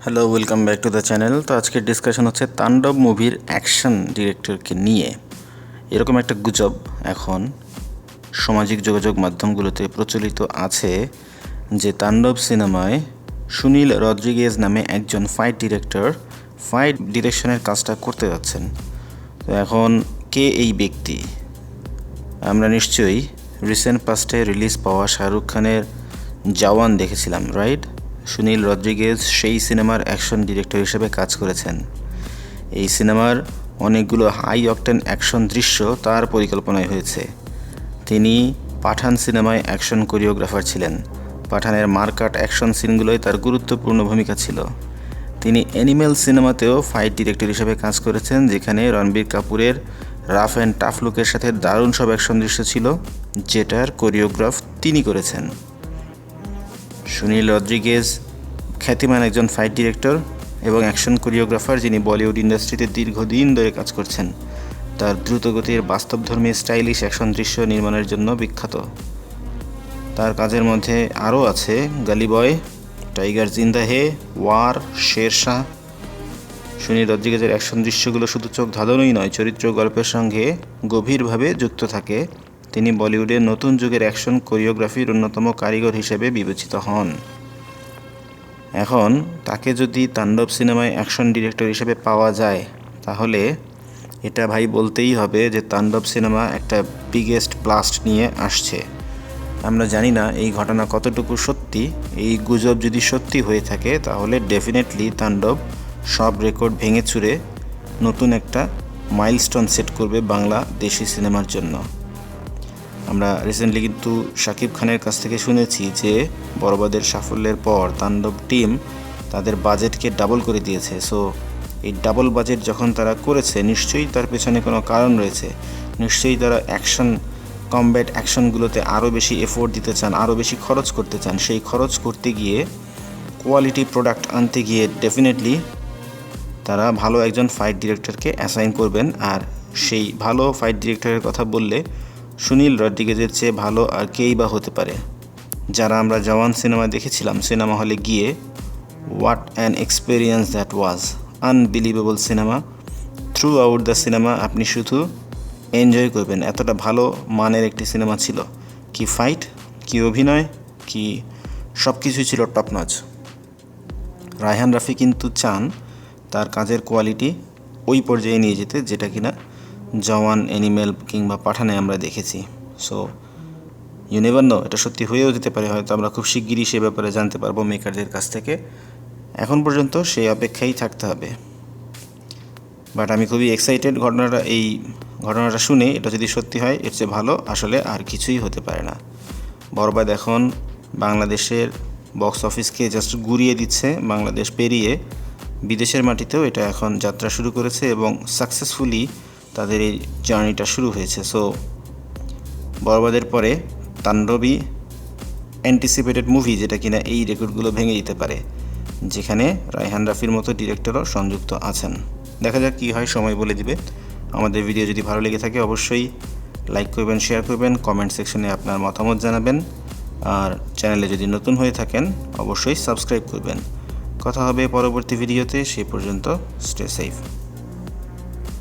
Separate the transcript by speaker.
Speaker 1: Hello, welcome back to the channel. তো আজকের discussion হচ্ছে তাণ্ডব মুভির অ্যাকশন ডিরেক্টরকে নিয়ে। এরকম একটা গুজব এখন সামাজিক যোগাযোগ মাধ্যমগুলোতে প্রচলিত আছে যে তাণ্ডব সিনেমায় সুনীল রদ্রিগেজ নামে একজন ফাইট ডিরেকশনের কাজটা করতে যাচ্ছেন। তো এখন কে এই ব্যক্তি? আমরা নিশ্চয়ই রিসেন্ট পাস্টে রিলিজ পাওয়া শাহরুখ খানের জওয়ান দেখেছিলাম, রাইট? সুনীল রদ্রিগেজ সেই সিনেমার অ্যাকশন ডিরেক্টর হিসেবে কাজ করেছেন। এই সিনেমার অনেকগুলো হাই অকটেন অ্যাকশন দৃশ্য তার পরিকল্পনায় হয়েছে। তিনি পাঠান সিনেমায় অ্যাকশন কোরিওগ্রাফার ছিলেন। পাঠানের মারকাট অ্যাকশন সিনগুলোয় তার গুরুত্বপূর্ণ ভূমিকা ছিল। তিনি অ্যানিমেল সিনেমাতেও ফাইট ডিরেক্টর হিসেবে কাজ করেছেন, যেখানে রণবীর কাপুরের রাফ অ্যান্ড টাফ লুকের সাথে দারুণ সব অ্যাকশন দৃশ্য ছিল, যেটার কোরিওগ্রাফ তিনি করেছেন। সুনীল রদ্রিগেজ খ্যাতিমান একজন ফাইট ডিরেক্টর এবং অ্যাকশন কোরিওগ্রাফার, যিনি বলিউড ইন্ডাস্ট্রিতে দীর্ঘদিন ধরে কাজ করছেন। তার দ্রুতগতির বাস্তবধর্মী স্টাইলিশ অ্যাকশন দৃশ্য নির্মাণের জন্য বিখ্যাত। তার কাজের মধ্যে আরও আছে গলি বয়, টাইগার জিন্দা হে, ওয়ার, শেরশাহ। সুনীল রদ্রিগেজের অ্যাকশন দৃশ্যগুলো শুধু চোখ ধাঁধানোই নয়, চরিত্র গল্পের সঙ্গে গভীরভাবে যুক্ত থাকে। তিনি বলিউডের নতুন যুগের অ্যাকশন কোরিওগ্রাফির অন্যতম কারিগর হিসেবে বিবেচিত হন। এখন তাকে যদি তাণ্ডব সিনেমায় অ্যাকশন ডিরেক্টর হিসেবে পাওয়া যায়, তাহলে এটা ভাই বলতেই হবে যে তাণ্ডব সিনেমা একটা বিগেস্ট ব্লাস্ট নিয়ে আসছে। আমরা জানি না এই ঘটনা কতটুকু সত্যি। এই গুজব যদি সত্যি হয়ে থাকে, তাহলে ডেফিনেটলি তাণ্ডব সব রেকর্ড ভেঙে চুরে নতুন একটা মাইলস্টোন সেট করবে বাংলা দেশি সিনেমার জন্য। আমরা রিসেন্টলি কিন্তু শাকিব খানের কাছ থেকে শুনেছি যে বরবাদের সাফল্যের পর তাণ্ডব টিম তাদের বাজেটকে ডাবল করে দিয়েছে। সো এই ডাবল বাজেট যখন তারা করেছে, নিশ্চয়ই তার পেছনে কোনো কারণ রয়েছে। নিশ্চয়ই তারা কমব্যাট অ্যাকশনগুলোতে আরও বেশি এফোর্ট দিতে চান, আরও বেশি খরচ করতে চান। সেই খরচ করতে গিয়ে, কোয়ালিটি প্রোডাক্ট আনতে গিয়ে ডেফিনেটলি তারা ভালো একজন ফাইট ডিরেক্টরকে অ্যাসাইন করবেন। আর সেই ভালো ফাইট ডিরেক্টরের কথা বললে সুনীল রদ্রিগেজের চেয়ে ভালো আর কেই বা হতে পারে। যারা আমরা জওয়ান সিনেমা দেখেছিলাম সিনেমা হলে গিয়ে, what an experience that was, unbelievable cinema. Through out the cinema আপনি শুধু এনজয় করবেন, এতটা ভালো মানের একটি সিনেমা ছিল। কি ফাইট, কি অভিনয়, কি সব কিছুই ছিল টপ নচ। রায়হান রাফি কিন্তু চান তার কাজের কোয়ালিটি ওই পর্যায়ে নিয়ে যেতে, যেটা কিনা জওয়ান, অ্যানিমেল কিংবা পাঠানে আমরা দেখেছি। সো ইউ নেভার নো, এটা সত্যি হয়েও যেতে পারে। হয়তো আমরা খুব শিগগিরই সে ব্যাপারে জানতে পারবো মেকারদের কাছ থেকে। এখন পর্যন্ত সেই অপেক্ষাই থাকতে হবে। বাট আমি খুবই এক্সাইটেড এই ঘটনাটা শুনে। এটা যদি সত্যি হয়, এর চেয়ে ভালো আসলে আর কিছুই হতে পারে না। বরবাদ এখন বাংলাদেশের বক্স অফিসকে জাস্ট গুড়িয়ে দিচ্ছে। বাংলাদেশ পেরিয়ে বিদেশের মাটিতেও এটা এখন যাত্রা শুরু করেছে এবং সাকসেসফুলি তাদের এই জার্নিটা শুরু হয়েছে। সো বরবাদের পরে তাণ্ডবই অ্যান্টিসিপেটেড মুভি, যেটা কিনা এই রেকর্ডগুলো ভেঙে দিতে পারে, যেখানে রায়হান রাফির মতো ডিরেক্টরও সংযুক্ত আছেন। দেখা যাক কী হয়, সময় বলে দিবে। আমাদের ভিডিও যদি ভালো লেগে থাকে, অবশ্যই লাইক করবেন, শেয়ার করবেন, কমেন্ট সেকশনে আপনার মতামত জানাবেন। আর চ্যানেলে যদি নতুন হয়ে থাকেন, অবশ্যই সাবস্ক্রাইব করবেন। কথা হবে পরবর্তী ভিডিওতে। সেই পর্যন্ত স্টে সেফ।